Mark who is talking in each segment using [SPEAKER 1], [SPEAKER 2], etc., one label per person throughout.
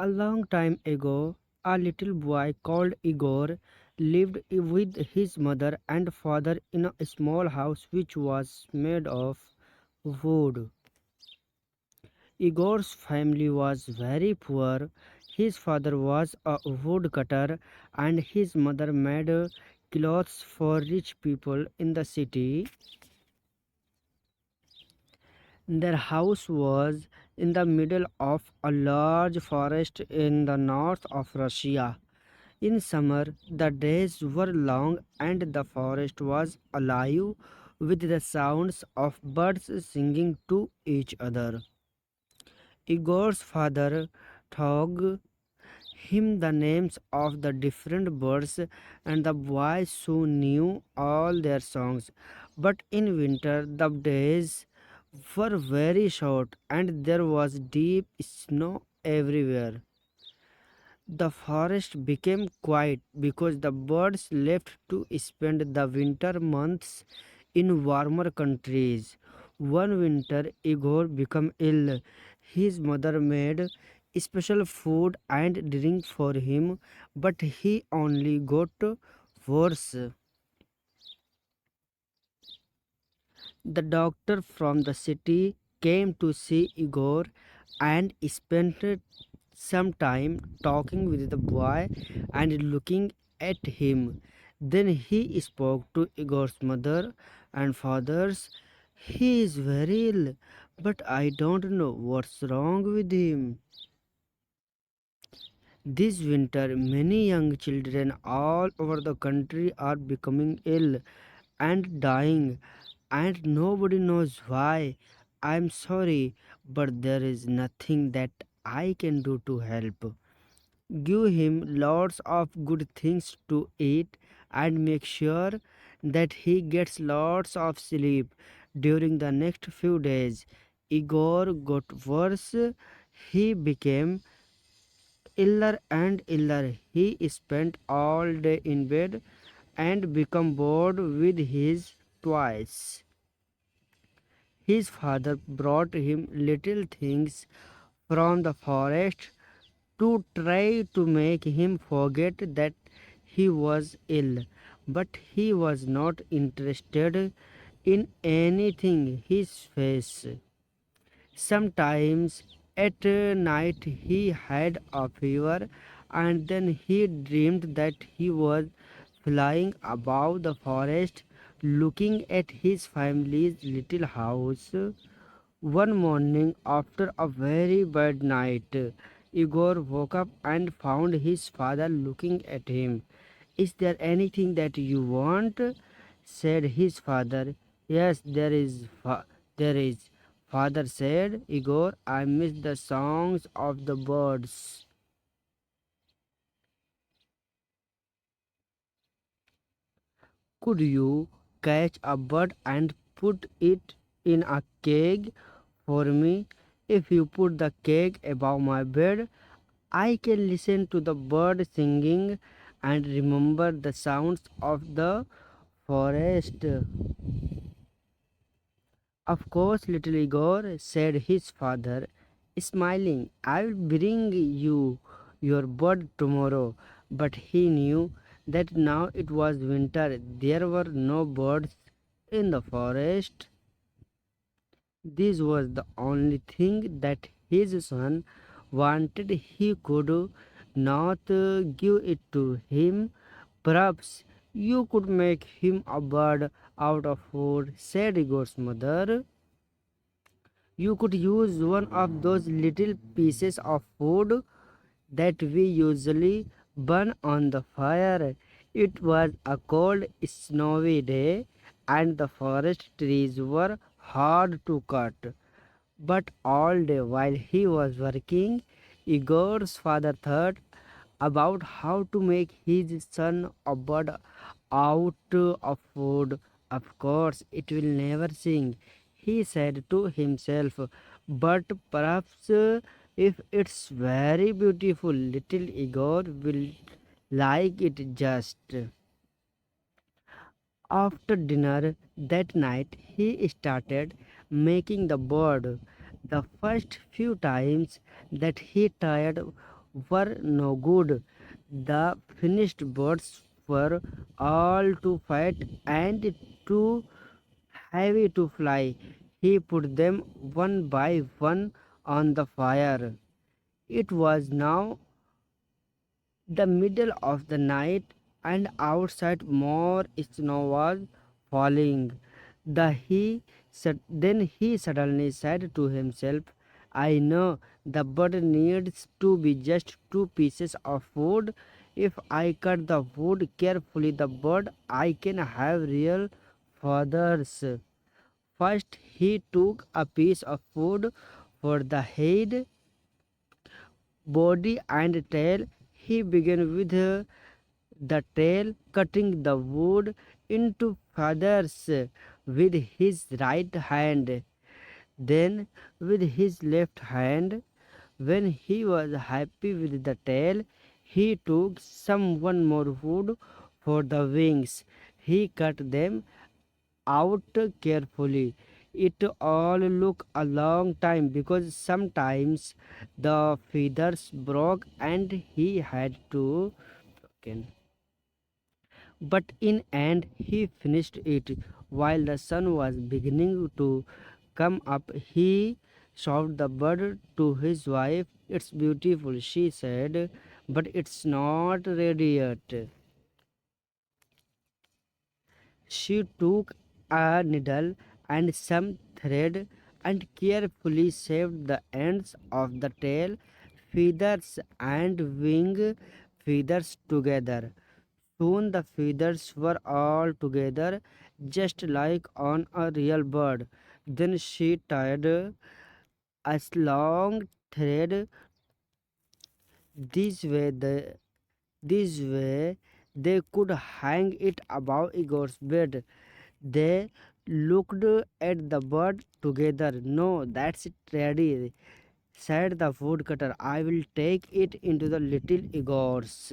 [SPEAKER 1] A long time ago, a little boy called Igor lived with his mother and father in a small house which was made of wood. Igor's family was very poor. His father was a woodcutter and his mother made clothes for rich people in the city. Their house was in the middle of a large forest in the north of Russia. In summer, the days were long and the forest was alive with the sounds of birds singing to each other. Igor's father taught him the names of the different birds, and the boy soon knew all their songs. But in winter, the days were very short and there was deep snow everywhere. The forest became quiet because the birds left to spend the winter months in warmer countries. One winter, Igor became ill. His mother made special food and drink for him, but he only got worse. The doctor from the city came to see Igor and spent some time talking with the boy and looking at him. Then he spoke to Igor's mother and fathers. He is very ill, but I don't know what's wrong with him. This winter, many young children all over the country are becoming ill and dying, and nobody knows why. I'm sorry, but there is nothing that I can do to help. Give him lots of good things to eat and make sure that he gets lots of sleep during the next few days. Igor got worse. He became iller and iller. He spent all day in bed and became bored with his toys. His father brought him little things from the forest to try to make him forget that he was ill, but he was not interested in anything his face. Sometimes at night he had a fever, and then he dreamed that he was flying above the forest looking at his family's little house. One morning, after a very bad night, Igor woke up and found his father looking at him. Is there anything that you want? Said his father. Yes, there is. Father said, Igor, I miss the songs of the birds. Could you catch a bird and put it in a cage for me? If you put the cage above my bed, I can listen to the bird singing and remember the sounds of the forest. Of course, little Igor, said his father, smiling. I'll bring you your bird tomorrow. But he knew that now it was winter. There were no birds in the forest. This was the only thing that his son wanted. He could not give it to him. Perhaps you could make him a bird out of wood, said Igor's mother. You could use one of those little pieces of wood that we usually burn on the fire. It was a cold, snowy day, and the forest trees were hard to cut. But all day while he was working, Igor's father thought about how to make his son a bird out of wood. Of course, it will never sing, he said to himself, but perhaps if it's very beautiful, little Igor will like it just. After dinner that night, he started making the bird. The first few times that he tried were no good. The finished birds were all too fat and too heavy to fly. He put them one by one on the fire. It was now the middle of the night, and outside more snow was falling. Then he suddenly said to himself, I know the bird needs to be just two pieces of wood. If I cut the wood carefully, the bird I can have real feathers. First, he took a piece of wood for the head, body, and tail. He began with the tail, cutting the wood into feathers with his right hand. Then, with his left hand, when he was happy with the tail, he took some one more wood for the wings. He cut them out carefully. It all took a long time because sometimes the feathers broke and he had to again. But in end he finished it. While the sun was beginning to come up, he showed the bird to his wife. It's beautiful, she said, but it's not ready yet. She took a needle and some thread and carefully sewed the ends of the tail feathers and wing feathers together. Soon the feathers were all together, just like on a real bird. Then she tied a long thread this way this way they could hang it above Igor's bed. They looked at the bird together. No, that's it ready, said the woodcutter. I will take it into the little Igor's.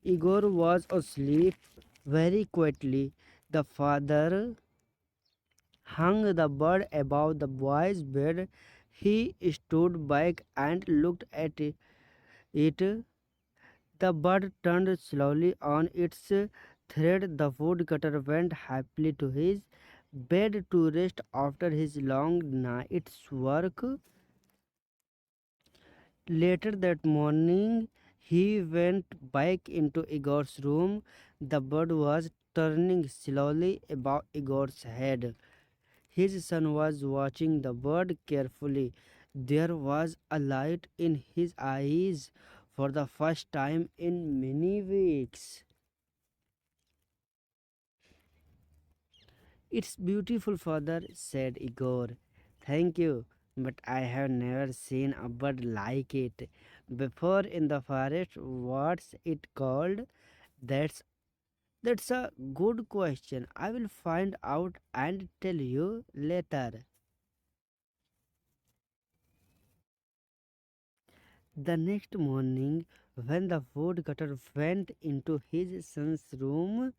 [SPEAKER 1] Igor was asleep very quietly. The father hung the bird above the boy's bed. He stood back and looked at it. The bird turned slowly on its thread. The woodcutter went happily to his bed to rest after his long night's work. Later that morning, he went back into Igor's room. The bird was turning slowly above Igor's head. His son was watching the bird carefully. There was a light in his eyes for the first time in many weeks. It's beautiful, father, said Igor. Thank you, but I have never seen a bird like it before in the forest. What's it called? That's that's a good question. I will find out and tell you later. The next morning, when the woodcutter went into his son's room,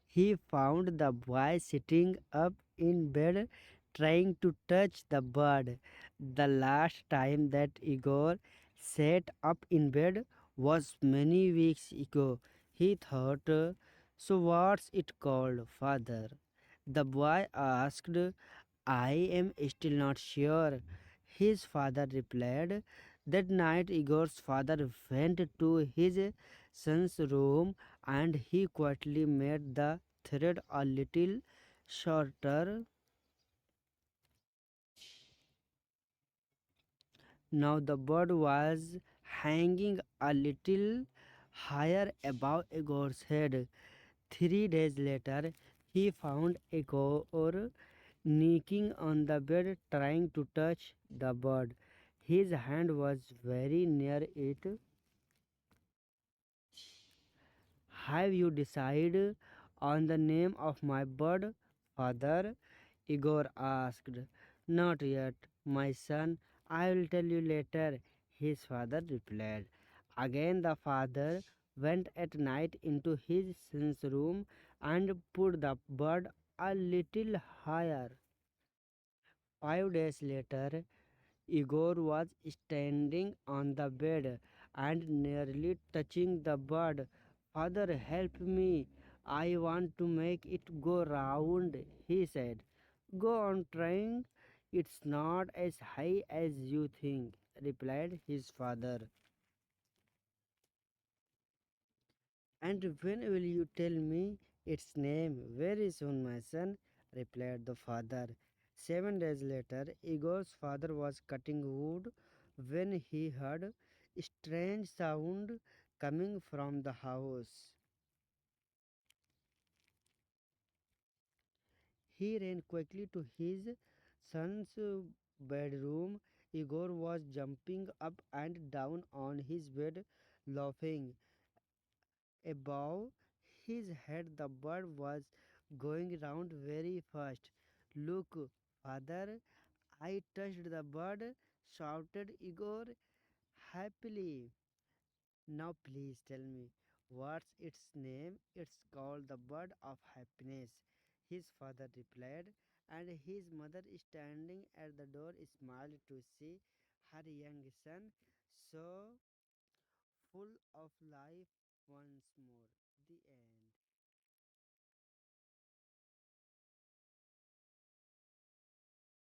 [SPEAKER 1] he found the boy sitting up in bed trying to touch the bird. The last time that Igor sat up in bed was many weeks ago. He thought, so what's it called, father? The boy asked. I am still not sure, his father replied. That night, Igor's father went to his son's room and he quietly made the thread a little shorter. Now the bird was hanging a little higher above Igor's head. 3 days later, he found Igor kneeling on the bed trying to touch the bird. His hand was very near it. Have you decided on the name of my bird, father? Igor asked. Not yet, my son. I will tell you later, his father replied. Again, the father went at night into his son's room and put the bird a little higher. 5 days later, Igor was standing on the bed. and nearly touching the bird. Father, help me. I want to make it go round, he said. Go on trying. It's not as high as you think, replied his father. And when will you tell me its name? Very soon, my son, replied the father. 7 days later, Igor's father was cutting wood when he heard a strange sound coming from the house. He ran quickly to his son's bedroom. Igor was jumping up and down on his bed, laughing. Above his head, the bird was going round very fast. Look, father, I touched the bird, shouted Igor happily. Now, please tell me, what's its name? It's called the bird of happiness, his father replied, and his mother, standing at the door, smiled to see her young son so full of life once more. The end.